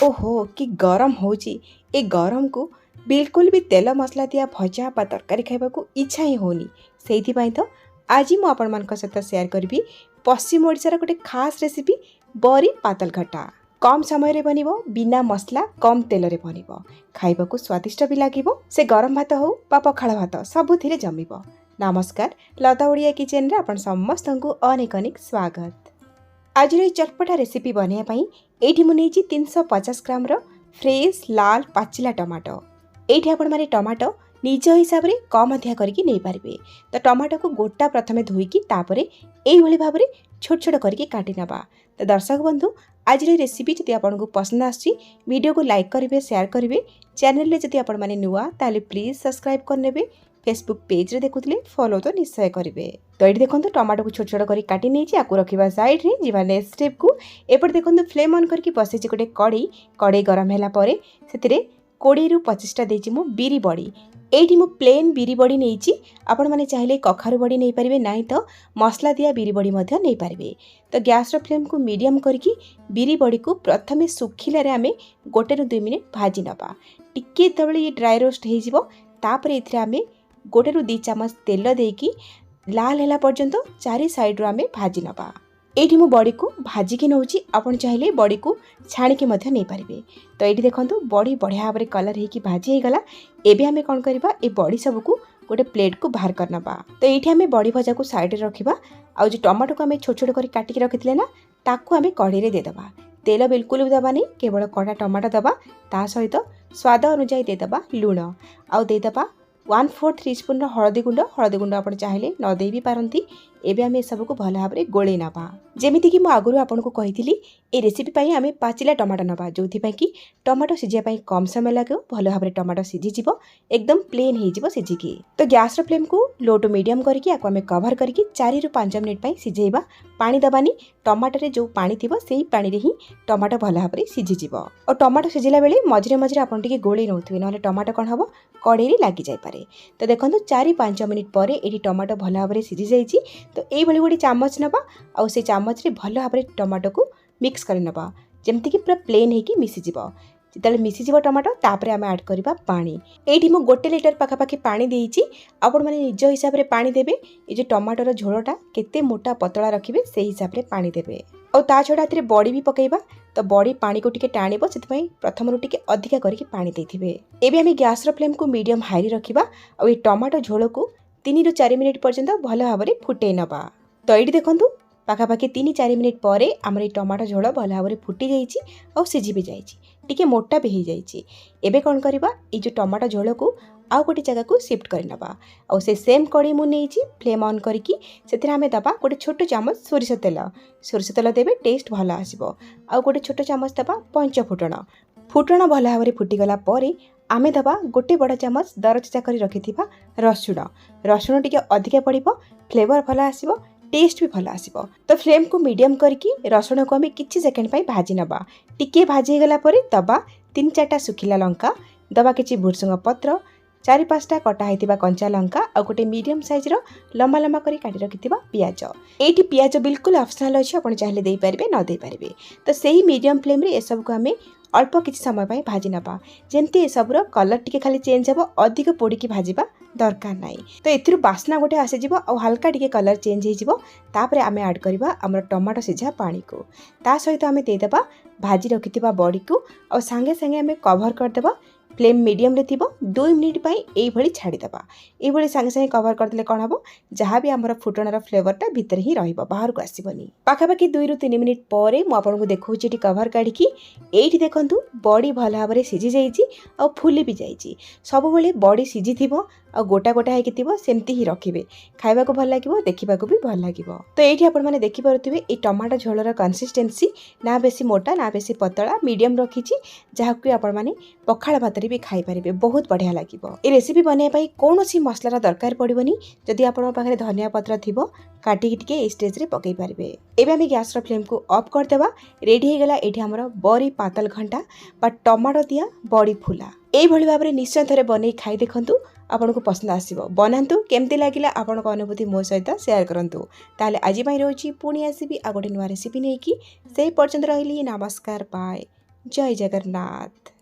ओहो कि गरम होची ए गरम को बिल्कुल भी तेल मसला दिया भजा बा तरकारी खाइबाकू इच्छा ही होनी सेइथिपाई तो आज मु आपण मानक सहित शेयर करबी पश्चिम ओडिशार गोटे खास रेसिपी बरी पातल घटा कम समय रे बनिबो बिना मसला कम तेल रे बनिबो खाइबाकू स्वादिष्ट भी लागिबो से गरम भात हो बा पखाळ भात सबुथिरे जमिबो। नमस्कार, लता ओडिया किचन रे आपण समस्तंकु अनेक अनेक स्वागत। आज चटपटा रेसिपी बनाई ये मुझे 350 ग्राम फ्रेश लाल पाचिला टमाटो ये आपण मैंने टमाटो निज हिसाब से कम अधिक करके नहीं पारे। तो टमाटो को गोटा प्रथम धोईकी यही भाव में छोट छोट करके काटी नवा। तो दर्शक बंधु आज रेसिपी जब आपको पसंद आसी वीडियो को लाइक करेंगे, शेयर करेंगे, चैनल जब आप नुआ ताले प्लीज सब्सक्राइब करने, फेसबुक पेज रे देखुले फॉलो तो निश्चय करेंगे। तो ये देखो टमाटो को छोट छोट कर काटी नहीं आपको रखा साइड रे जीवा नेक्स्ट स्टेप को एपटे देखो फ्लेम ऑन करके बसई गोटे कड़े गरम है से 20 ରୁ 25टा देची मु बिरी बड़ी एठी मु प्लेन बिरी बड़ी नहीं आपण माने चाहिले कखारु बड़ी नहीं पारिबे नहीं तो मसला दिया बिरी बड़ी मध्य नहीं पारिबे। तो गैस रो फ्लेम को मीडियम करके बिरी बड़ी को प्रथमे सुखिला रे आमे 1 ରୁ 2 मिनिट भाजी नबा। टिके तबले ये ड्राई रोस्ट हे जिवो तापर एथरे आमे 1 ରୁ 2 चम्मच तेल देकी लाल हैला पर्यंत चारि साइड रो आमे भाजी नबा। एठी मु बड़ी को भाजिकी नौची आपण चाहिले बड़ी को छाणिकी मध्य नहीं पारिबे। तो ये देखंतु बड़ी बढ़िया भाव में कलर होगी भाजी हो गला। एबे आमे कोन करबा ए बड़ी सब को गोटे प्लेट को बाहर करनबा। तो ये आमे बड़ी भजा को साइड रे रखिबा आ जो टमाटो को आमे छोट छोट कर काटिकी रखितले ना ताकू आमे कढ़ी रे दे दबा। तेल बिल्कुल भी दबा नहीं, केवल कड़ा टमाटो दबा ता सहित स्वाद अनुसार दे दबा लूण आ दे दबा 1/4 टीस्पून हळदी गुंड आपण चाहिले न दे भी पारंती। एबे आमे सब को भल भाव में गोले नबा। जेमिति कि मु आगुरु आपन को कहिथिली ए रेसिपी पई आमे पाचिला टमाटो नबा जोथि पई कि टमाटो सिजिया पई कम समय लागे, भल भाव में टमाटो सिझी जिवो, एकदम प्लेन हे जिवो सिझिकी। तो गैस रो फ्लेम को लो टू मीडियम करके आको आमे कवर करके 4 ରୁ 5 मिनिट पई सिझेइबा। पानी दबानी, टमाटो रे जो पानी थिबो सेही पानी रे ही टमाटो भल भाव में सिझी जिवो। और टमाटो सिझिला बेले मझरे मझरे आपन टिके गोले नउथिबे नले टमाटो कोन हबो कढ़ई रे लागी जाय पारे। तो देखंतु 4-5 मिनिट परे एठी टमाटो भल भाव में सिझी जाईची। तो ये भली गोटे चामच नबा आ से चामच रे भल भाव में टमाटो को मिक्स कर नबा जेमति कि पूरा प्लेन हेकी मिसी जिवो। जितले मिसी जिवो टमाटो तापरे आमे ऐड करबा पानी। एठी मु 1 लीटर पाखापाखी पानी देइची। आपण माने निज हिसाब रे पानी देबे। ए जे टमाटोर झोलटा केते मोटा पतला रखिबे सेही हिसाब रे पानी देबे। और ता छडा एथरे बड़ी भी पकेइबा। तो बड़ी पानी को टिके टाणिबो सेतपई प्रथम रु टिके अधिका करके पानी देथिबे। एबे आमे गैस रो फ्लेम को मीडियम हाई रे रखिबा आ ए टमाटो झोल को 3 ରୁ 4 मिनिट पर्यंत भल भाव में फुटे नबा। तो ये देखंतु पाखापाखि 3-4 मिनिट पर आमर ये टमाटो झोल भल भाव में फुटी जाइए और सिझी भी जाइए, टिके मोटा भी हो जाइए। एबे कौन करबा ये जो टमाटो झोल को आउ गोटे जगह को शिफ्ट कर नबा और से सेम कड़ी मु नेइची फ्लेम ऑन करके सेतिर आमे दबा गोटे छोट चामच सोरिष तेल देबे, टेस्ट भल आसीबो। आ गोटे छोट चामच दबा पंच फुटण भल भाव में फुटीगला पर आमे दबा गोटे बड़ चामच दरचेचा कर रखिथिबा रसुण टिके अधिका पड़िबो, फ्लेवर भल आसीबो, टेस्ट भी भल आसीबो। तो फ्लेम को मीडियम करके रसुण को आमे किछि सेकेंड पई भाजी नबा। टिके भाजी गला पर दबा 3-4टा सुखिला लंका, दबा किछि भुरसुंग पत्र, 4-5टा कटा हेतिबा कंचा लंका और गोटे मीडियम साइज रो लंबा लंबा करी काटी रखिथिबा पियाज। एठी पियाज बिल्कुल ऑप्शनल अछि, आपण चाहिले देई परिबे न देई परिबे। तो सेही मीडियम फ्लेम रे ए सब को आमे अल्प किछि समय पई भाजी नबा जेमति ए सब रो कलर टिके खाली चेंज हेबो, अधिक पोड़ी की भाजीबा दरकार नाही। तो एथिरु बासना गोटे आसे जिवो और हल्का टिके कलर चेंज हे जिवो। तापरे आमे ऐड करबा हमर टमाटो सिझा पानी को, ता सहित आमे दे देबा भाजी रखिथिबा बड़ी को और संगे संगे आमे कवर कर देबा। फ्लेम मीडियम रे थिबो 2 मिनिट पई एई भली छाडी देबा। एई भली संगे संगे कवर कर देले कोन हबो जहां भी हमर फुटणर फ्लेवरटा भीतर ही रहिबो, बाहर को आसीबनी। पाखापाखि 2 ରୁ 3 मिनिट परे मु आपन को देखौची एटी कवर काढी की एठी देखंतु बड़ी भल भाव में सिझी जाइए और फुली भी जाइए। सब बेले बड़ी सिझी थिबो और गोटा गोटा हेकी थिबो सेमती ही रखिबे, खाइबा को भल लागिबो, देखिबा को भी भल लागिबो। तो एठी आपण माने देखि पारुथिबे ए टमाटो झोलर कंसिस्टेंसी ना बेसी मोटा ना बेसी पतला मीडियम रखिछि, जहा को आपण माने पखाळ भातरी भी खाइ परिबे, बहुत बढ़िया लागिबो। ए रेसिपी बने पई कोनोसी मसलार दरकार पड़िबोनी। जदि आपण पाखरे धनिया पत्र थिबो काटी टिके ए स्टेज रे पकई पारिबे। एबे आमे गैस रो फ्लेम को ऑफ कर देबा। रेडी हे गला एठी हमर बड़ी पातल घंटा बा टमाटो दिया बड़ी फुला। एई भली भाव में निश्चय थरे बनै खाई देखंतु, आपन को पसंद आसीबो। बनांतु केमती लागिला आपन को अनुभूति मो सहित शेयर करंतु। ताले आजि पई रहउची पुणी आसीबी आ गोटे नुवा रेसिपी नै की। सेही पर्यंत रहिली नमस्कार, बाय। ଜୟ ଜଗନ୍ନାଥ।